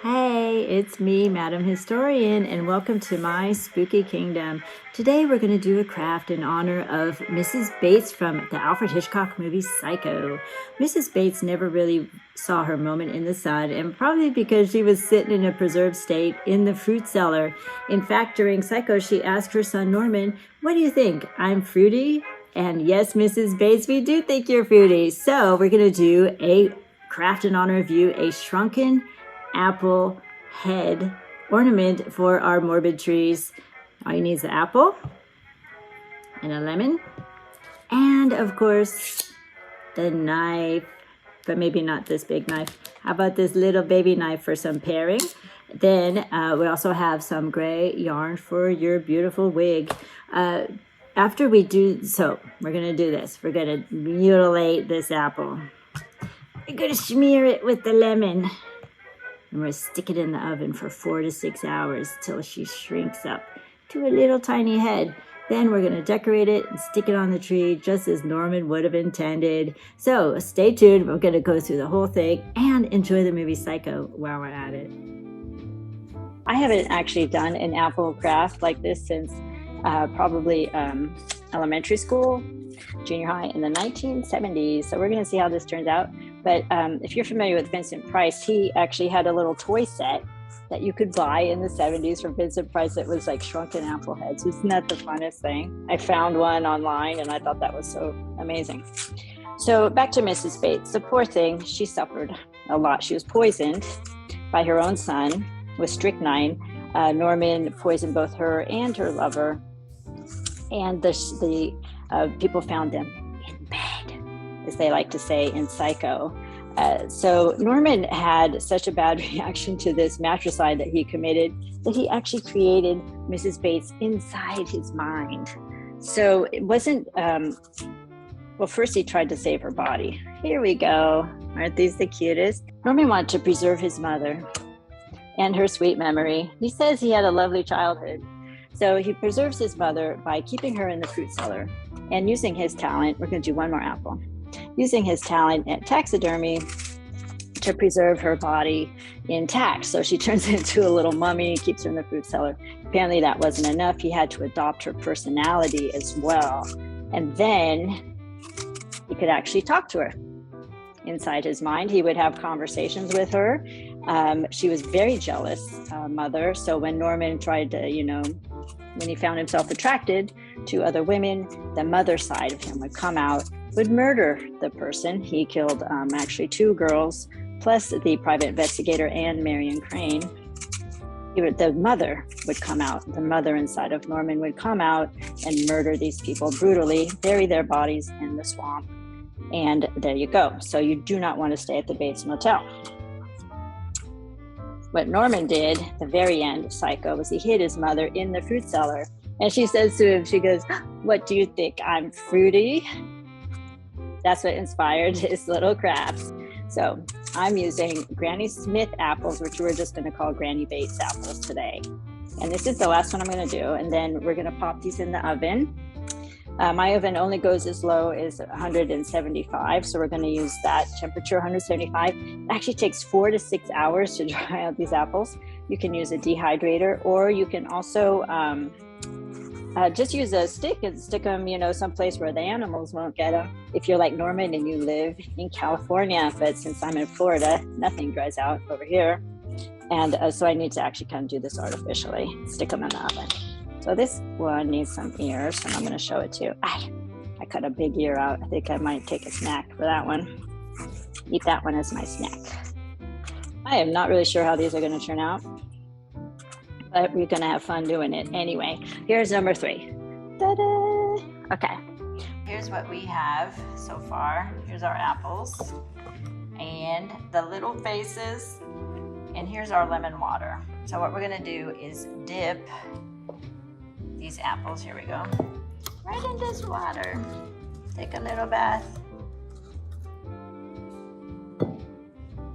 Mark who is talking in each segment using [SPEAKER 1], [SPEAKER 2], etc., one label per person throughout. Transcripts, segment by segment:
[SPEAKER 1] Hey, it's me, Madam Historian, and welcome to my spooky kingdom. Today we're going to do a craft in honor of Mrs. Bates from the Alfred Hitchcock movie Psycho. Mrs. Bates never really saw her moment in the sun, and probably because she was sitting in a preserved state in the fruit cellar. In fact, during Psycho, she asked her son Norman, "What do you think? I'm fruity?" And yes, Mrs. Bates, we do think you're fruity. So we're going to do a craft in honor of you, a shrunken apple head ornament for our morbid trees. All you need is the apple and a lemon, and of course the knife, but maybe not this big knife. How about this little baby knife for some paring? Then we also have some gray yarn for your beautiful wig. After we do so, we're gonna do this. We're gonna mutilate this apple. We're gonna smear it with the lemon. And we're going to stick it in the oven for 4 to 6 hours till she shrinks up to a little tiny head. Then we're going to decorate it and stick it on the tree just as Norman would have intended. So stay tuned. We're going to go through the whole thing and enjoy the movie Psycho while we're at it. I haven't actually done an apple craft like this since probably elementary school, junior high in the 1970s. So we're going to see how this turns out. But if you're familiar with Vincent Price, he actually had a little toy set that you could buy in the 70s from Vincent Price that was like shrunken apple heads. Isn't that the funnest thing? I found one online and I thought that was so amazing. So back to Mrs. Bates. The poor thing, she suffered a lot. She was poisoned by her own son with strychnine. Norman poisoned both her and her lover. And the people found them in bed, as they like to say in Psycho. So Norman had such a bad reaction to this matricide that he committed that he actually created Mrs. Bates inside his mind. So it wasn't, well, first he tried to save her body. Here we go. Aren't these the cutest? Norman wanted to preserve his mother and her sweet memory. He says he had a lovely childhood. So he preserves his mother by keeping her in the fruit cellar and using his talent. We're going to do one more apple. Using his talent at taxidermy to preserve her body intact. So she turns into a little mummy, keeps her in the fruit cellar. Apparently that wasn't enough. He had to adopt her personality as well. And then he could actually talk to her. Inside his mind, he would have conversations with her. She was very jealous mother. So when Norman tried to, when he found himself attracted to other women, the mother side of him would come out, would murder the person. He killed actually 2 girls, plus the private investigator and Marion Crane. The mother would come out. The mother inside of Norman would come out and murder these people brutally, bury their bodies in the swamp. And there you go. So you do not want to stay at the Bates Motel. What Norman did at the very end of Psycho was he hid his mother in the fruit cellar. And she says to him, she goes, "What do you think? I'm fruity?" That's what inspired his little crafts. So I'm using Granny Smith apples, which we're just going to call Granny Bates apples today. And this is the last one I'm going to do. And then we're going to pop these in the oven. My oven only goes as low as 175, so we're going to use that temperature, 175. It actually takes 4 to 6 hours to dry out these apples. You can use a dehydrator, or you can also just use a stick and stick them, someplace where the animals won't get them. If you're like Norman and you live in California, but since I'm in Florida, nothing dries out over here. And so I need to actually kind of do this artificially, stick them in the oven. So this one needs some ears, and I'm going to show it to you. I cut a big ear out. I think I might take a snack for that one. Eat that one as my snack. I am not really sure how these are going to turn out, but we're going to have fun doing it anyway. Here's number 3. Ta-da! Okay. Here's what we have so far. Here's our apples and the little faces, and here's our lemon water. So what we're going to do is dip these apples, here we go, right in this water. Take a little bath.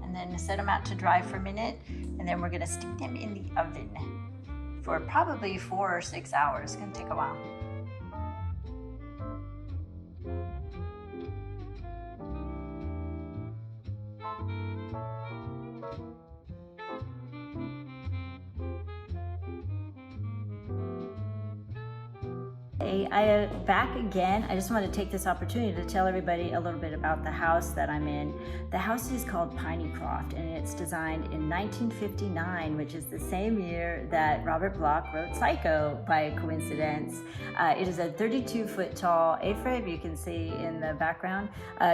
[SPEAKER 1] And then set them out to dry for a minute. And then we're gonna stick them in the oven for probably 4 or 6 hours. It's gonna take a while. Hey, I am back again. I just want to take this opportunity to tell everybody a little bit about the house that I'm in. The house is called Pineycroft, and it's designed in 1959, which is the same year that Robert Bloch wrote Psycho by coincidence. It is a 32-foot tall A-frame, you can see in the background,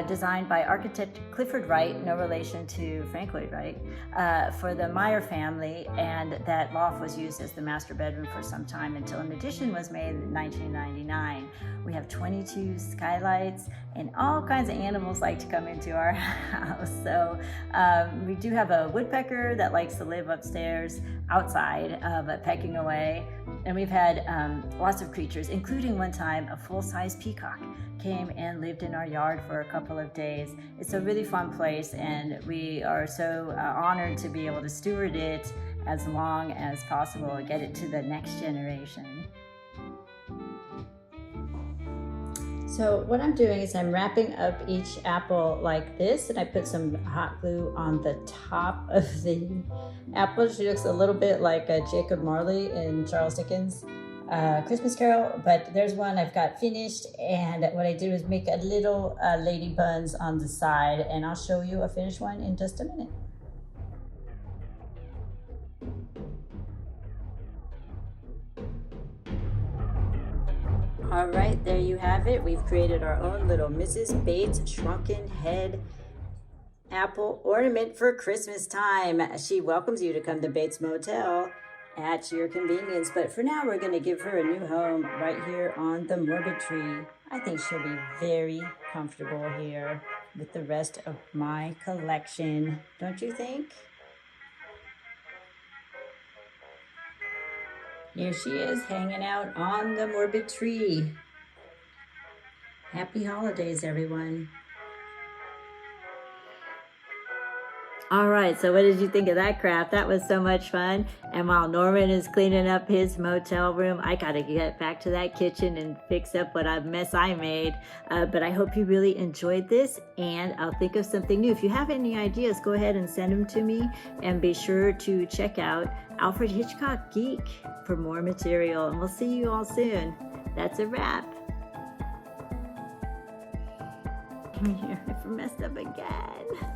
[SPEAKER 1] designed by architect Clifford Wright, no relation to Frank Lloyd Wright, for the Meyer family, and that loft was used as the master bedroom for some time until an addition was made in 1999. We have 22 skylights, and all kinds of animals like to come into our house. So we do have a woodpecker that likes to live upstairs outside, but pecking away. And we've had lots of creatures, including one time a full-size peacock came and lived in our yard for a couple of days. It's a really fun place, and we are so honored to be able to steward it as long as possible and get it to the next generation. So what I'm doing is I'm wrapping up each apple like this, and I put some hot glue on the top of the apple. She looks a little bit like Jacob Marley in Charles Dickens' Christmas Carol, but there's one I've got finished, and what I did was make a little lady buns on the side, and I'll show you a finished one in just a minute. All right, there you have it. We've created our own little Mrs. Bates shrunken head apple ornament for Christmas time. She welcomes you to come to Bates Motel at your convenience, but for now we're going to give her a new home right here on the Morbid tree. I think she'll be very comfortable here with the rest of my collection, don't you think? Here she is, hanging out on the Morbid tree. Happy holidays, everyone. All right, so what did you think of that craft? That was so much fun. And while Norman is cleaning up his motel room, I gotta get back to that kitchen and fix up what a mess I made. But I hope you really enjoyed this, and I'll think of something new. If you have any ideas, go ahead and send them to me, and be sure to check out Alfred Hitchcock Geek for more material, and we'll see you all soon. That's a wrap. I messed up again.